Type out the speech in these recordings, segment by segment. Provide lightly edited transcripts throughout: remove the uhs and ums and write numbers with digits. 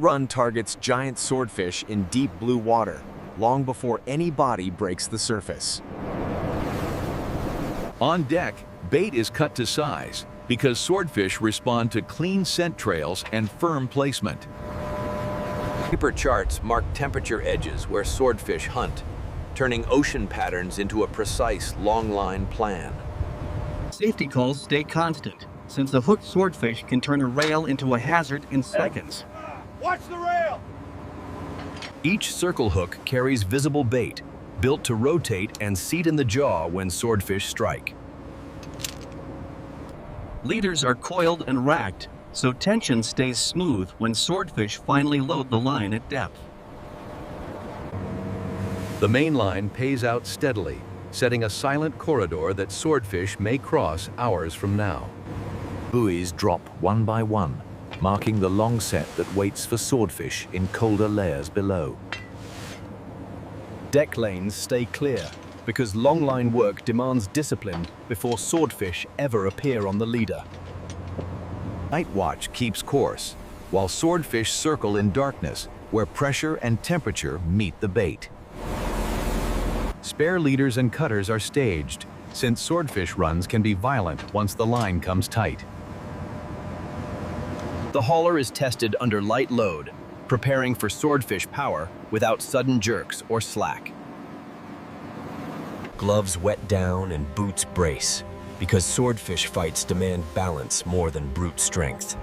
run targets giant swordfish in deep blue water, long before any body breaks the surface. On deck, bait is cut to size because swordfish respond to clean scent trails and firm placement. Paper charts mark temperature edges where swordfish hunt, turning ocean patterns into a precise longline plan. Safety calls stay constant, since a hooked swordfish can turn a rail into a hazard in seconds. Watch the rail! Each circle hook carries visible bait, built to rotate and seat in the jaw when swordfish strike. Leaders are coiled and racked, so tension stays smooth when swordfish finally load the line at depth. The main line pays out steadily, setting a silent corridor that swordfish may cross hours from now. Buoys drop one by one, marking the long set that waits for swordfish in colder layers below. Deck lanes stay clear because longline work demands discipline before swordfish ever appear on the leader. Night watch keeps course, while swordfish circle in darkness where pressure and temperature meet the bait. Spare leaders and cutters are staged, since swordfish runs can be violent once the line comes tight. The hauler is tested under light load, preparing for swordfish power without sudden jerks or slack. Gloves wet down and boots brace, because swordfish fights demand balance more than brute strength.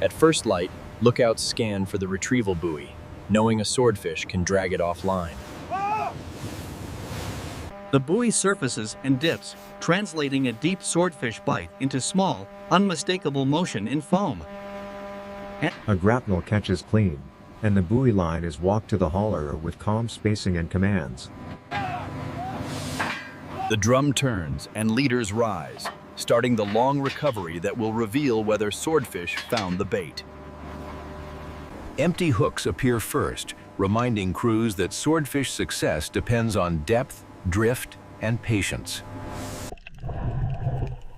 At first light, lookouts scan for the retrieval buoy, knowing a swordfish can drag it offline. The buoy surfaces and dips, translating a deep swordfish bite into small, unmistakable motion in foam. A grapnel catches clean, and the buoy line is walked to the hauler with calm spacing and commands. The drum turns and leaders rise, starting the long recovery that will reveal whether swordfish found the bait. Empty hooks appear first, reminding crews that swordfish success depends on depth, drift, and patience.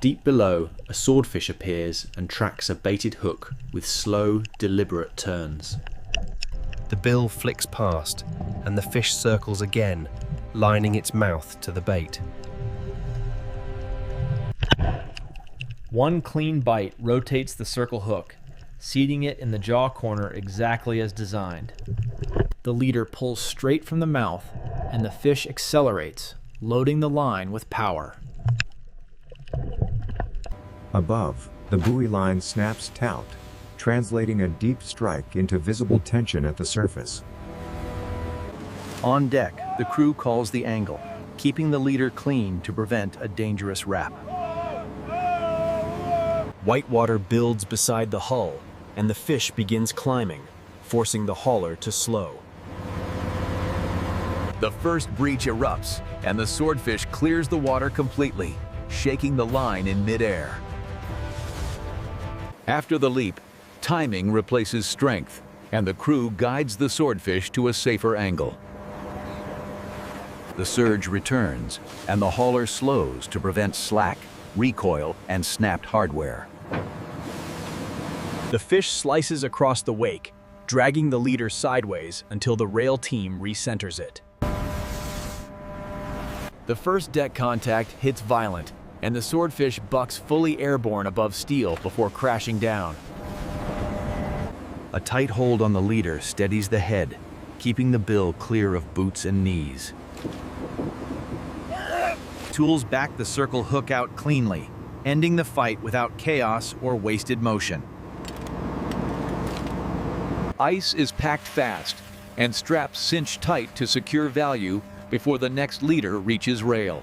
Deep below, a swordfish appears and tracks a baited hook with slow, deliberate turns. The bill flicks past, and the fish circles again, lining its mouth to the bait. One clean bite rotates the circle hook, seating it in the jaw corner exactly as designed. The leader pulls straight from the mouth, and the fish accelerates, loading the line with power. Above, the buoy line snaps taut, translating a deep strike into visible tension at the surface. On deck, the crew calls the angle, keeping the leader clean to prevent a dangerous wrap. Whitewater builds beside the hull, and the fish begins climbing, forcing the hauler to slow. The first breach erupts, and the swordfish clears the water completely, shaking the line in midair. After the leap, timing replaces strength, and the crew guides the swordfish to a safer angle. The surge returns, and the hauler slows to prevent slack, recoil, and snapped hardware. The fish slices across the wake, dragging the leader sideways until the rail team recenters it. The first deck contact hits violent, and the swordfish bucks fully airborne above steel before crashing down. A tight hold on the leader steadies the head, keeping the bill clear of boots and knees. Tools back the circle hook out cleanly, ending the fight without chaos or wasted motion. Ice is packed fast, and straps cinch tight to secure value before the next leader reaches rail.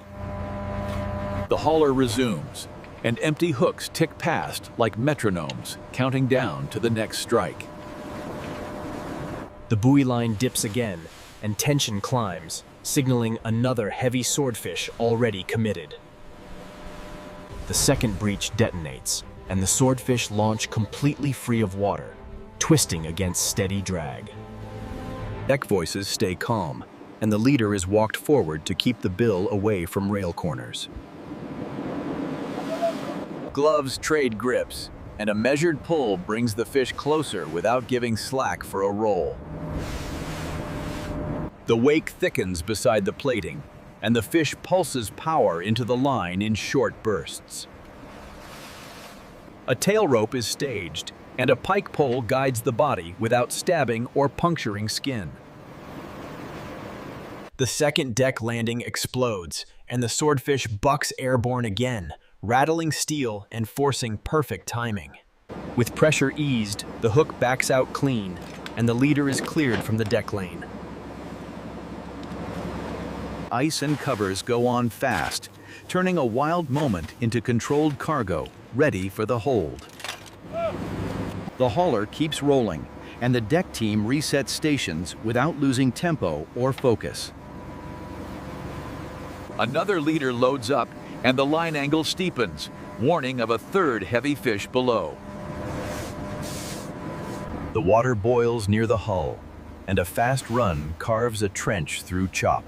The hauler resumes, and empty hooks tick past like metronomes, counting down to the next strike. The buoy line dips again, and tension climbs, signaling another heavy swordfish already committed. The second breach detonates, and the swordfish launch completely free of water, twisting against steady drag. Deck voices stay calm, and the leader is walked forward to keep the bill away from rail corners. Gloves trade grips, and a measured pull brings the fish closer without giving slack for a roll. The wake thickens beside the plating, and the fish pulses power into the line in short bursts. A tail rope is staged, and a pike pole guides the body without stabbing or puncturing skin. The second deck landing explodes, and the swordfish bucks airborne again, rattling steel and forcing perfect timing. With pressure eased, the hook backs out clean, and the leader is cleared from the deck lane. Ice and covers go on fast, turning a wild moment into controlled cargo, ready for the hold. The hauler keeps rolling, and the deck team resets stations without losing tempo or focus. Another leader loads up, and the line angle steepens, warning of a third heavy fish below. The water boils near the hull, and a fast run carves a trench through chop.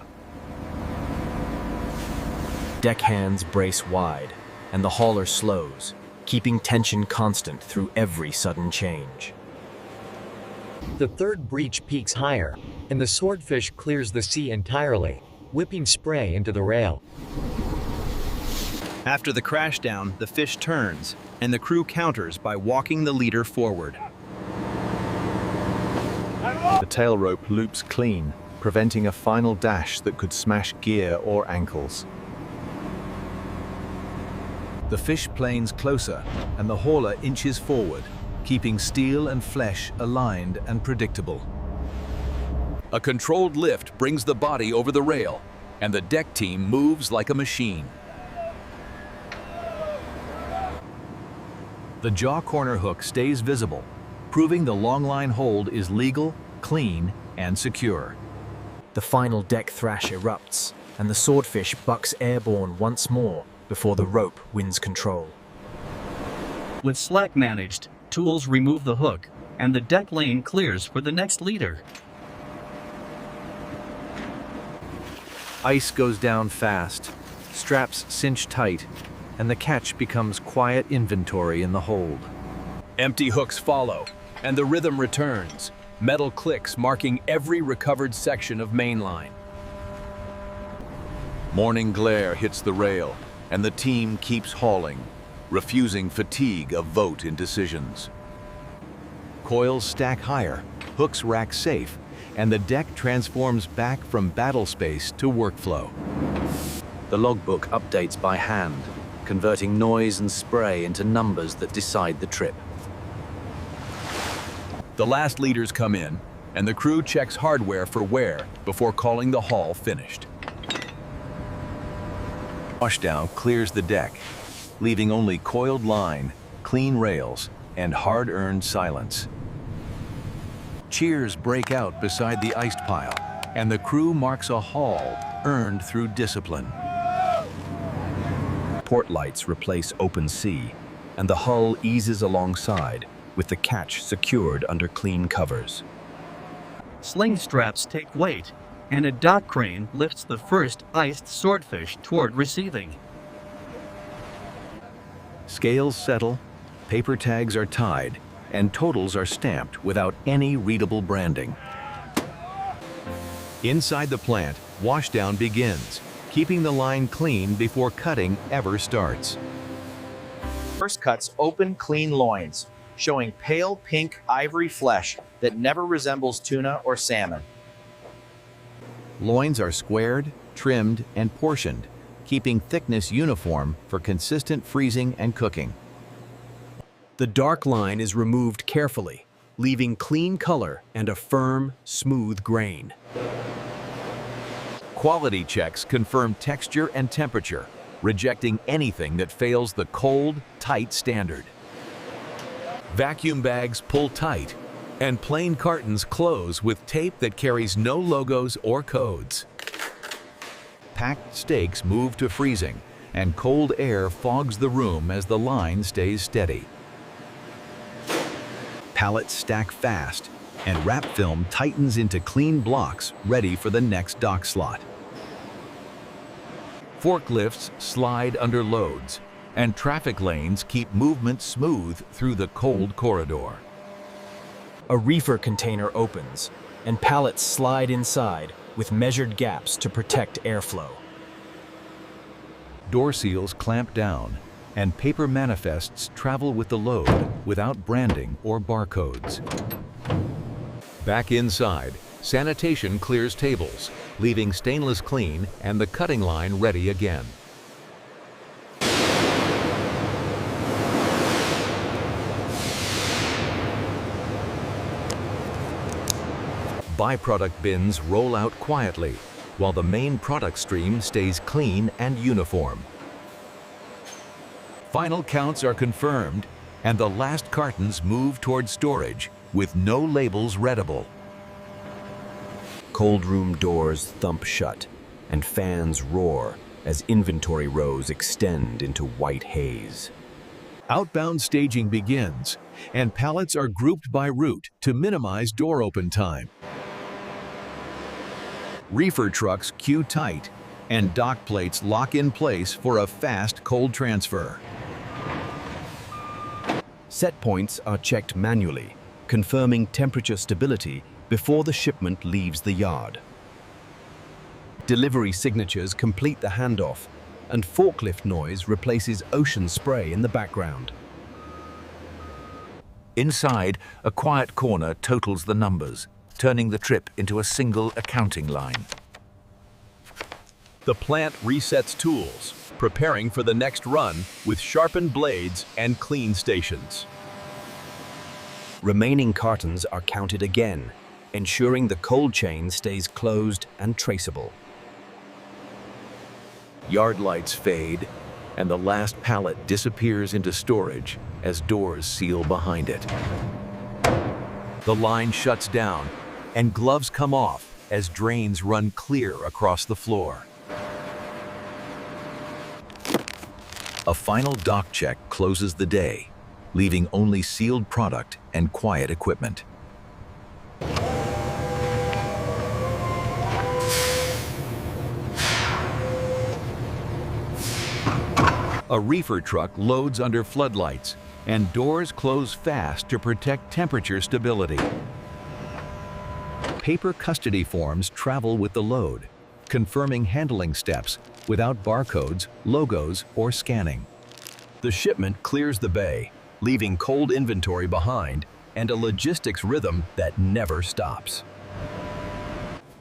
Deckhands brace wide, and the hauler slows, keeping tension constant through every sudden change. The third breach peaks higher, and the swordfish clears the sea entirely, whipping spray into the rail. After the crashdown, the fish turns, and the crew counters by walking the leader forward. The tail rope loops clean, preventing a final dash that could smash gear or ankles. The fish planes closer, and the hauler inches forward, keeping steel and flesh aligned and predictable. A controlled lift brings the body over the rail, and the deck team moves like a machine. The jaw corner hook stays visible, proving the longline hold is legal, clean, and secure. The final deck thrash erupts, and the swordfish bucks airborne once more before the rope wins control. With slack managed, tools remove the hook, and the deck lane clears for the next leader. Ice goes down fast, straps cinch tight, and the catch becomes quiet inventory in the hold. Empty hooks follow, and the rhythm returns, metal clicks marking every recovered section of mainline. Morning glare hits the rail, and the team keeps hauling, refusing fatigue of vote in decisions. Coils stack higher, hooks rack safe, and the deck transforms back from battle space to workflow. The logbook updates by hand, converting noise and spray into numbers that decide the trip. The last leaders come in, and the crew checks hardware for wear before calling the haul finished. Washdown clears the deck, leaving only coiled line, clean rails, and hard-earned silence. Cheers break out beside the iced pile, and the crew marks a haul earned through discipline. Port lights replace open sea, and the hull eases alongside, with the catch secured under clean covers. Sling straps take weight, and a dock crane lifts the first iced swordfish toward receiving. Scales settle, paper tags are tied, and totals are stamped without any readable branding. Inside the plant, washdown begins, keeping the line clean before cutting ever starts. First cuts open, clean loins, showing pale pink ivory flesh that never resembles tuna or salmon. Loins are squared, trimmed, and portioned, keeping thickness uniform for consistent freezing and cooking. The dark line is removed carefully, leaving clean color and a firm, smooth grain. Quality checks confirm texture and temperature, rejecting anything that fails the cold, tight standard. Vacuum bags pull tight, and plain cartons close with tape that carries no logos or codes. Packed steaks move to freezing, and cold air fogs the room as the line stays steady. Pallets stack fast, and wrap film tightens into clean blocks ready for the next dock slot. Forklifts slide under loads, and traffic lanes keep movement smooth through the cold corridor. A reefer container opens, and pallets slide inside with measured gaps to protect airflow. Door seals clamp down, and paper manifests travel with the load without branding or barcodes. Back inside, sanitation clears tables, leaving stainless clean and the cutting line ready again. Byproduct bins roll out quietly, while the main product stream stays clean and uniform. Final counts are confirmed, and the last cartons move toward storage with no labels readable. Cold room doors thump shut, and fans roar as inventory rows extend into white haze. Outbound staging begins, and pallets are grouped by route to minimize door open time. Reefer trucks queue tight, and dock plates lock in place for a fast cold transfer. Set points are checked manually, confirming temperature stability before the shipment leaves the yard. Delivery signatures complete the handoff, and forklift noise replaces ocean spray in the background. Inside, a quiet corner totals the numbers, turning the trip into a single accounting line. The plant resets tools, preparing for the next run with sharpened blades and clean stations. Remaining cartons are counted again, ensuring the cold chain stays closed and traceable. Yard lights fade, and the last pallet disappears into storage as doors seal behind it. The line shuts down, and gloves come off as drains run clear across the floor. A final dock check closes the day, leaving only sealed product and quiet equipment. A reefer truck loads under floodlights, and doors close fast to protect temperature stability. Paper custody forms travel with the load, confirming handling steps without barcodes, logos, or scanning. The shipment clears the bay, leaving cold inventory behind and a logistics rhythm that never stops.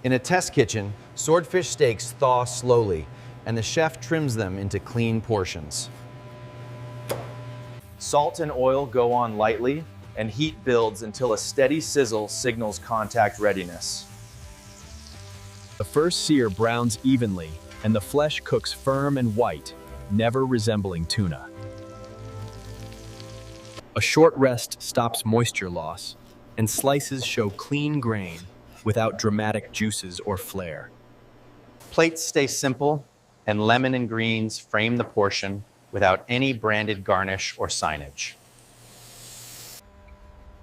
In a test kitchen, swordfish steaks thaw slowly, and the chef trims them into clean portions. Salt and oil go on lightly, and heat builds until a steady sizzle signals contact readiness. The first sear browns evenly, and the flesh cooks firm and white, never resembling tuna. A short rest stops moisture loss, and slices show clean grain without dramatic juices or flair. Plates stay simple, and lemon and greens frame the portion without any branded garnish or signage.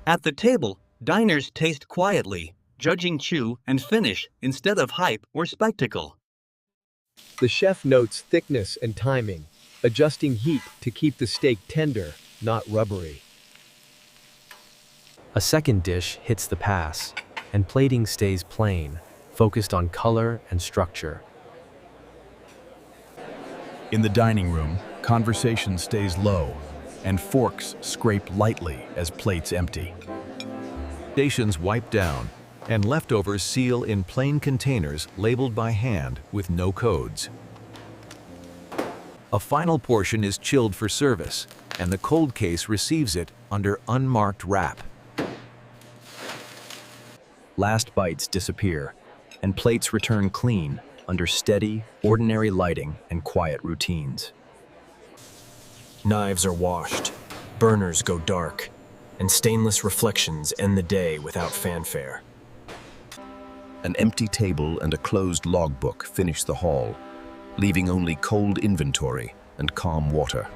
At the table, diners taste quietly, judging chew and finish instead of hype or spectacle. The chef notes thickness and timing, adjusting heat to keep the steak tender, not rubbery. A second dish hits the pass, and plating stays plain, focused on color and structure. In the dining room, conversation stays low, and forks scrape lightly as plates empty. Stations wipe down, and leftovers seal in plain containers labeled by hand with no codes. A final portion is chilled for service, and the cold case receives it under unmarked wrap. Last bites disappear, and plates return clean under steady, ordinary lighting and quiet routines. Knives are washed, burners go dark, and stainless reflections end the day without fanfare. An empty table and a closed logbook finish the haul, leaving only cold inventory and calm water.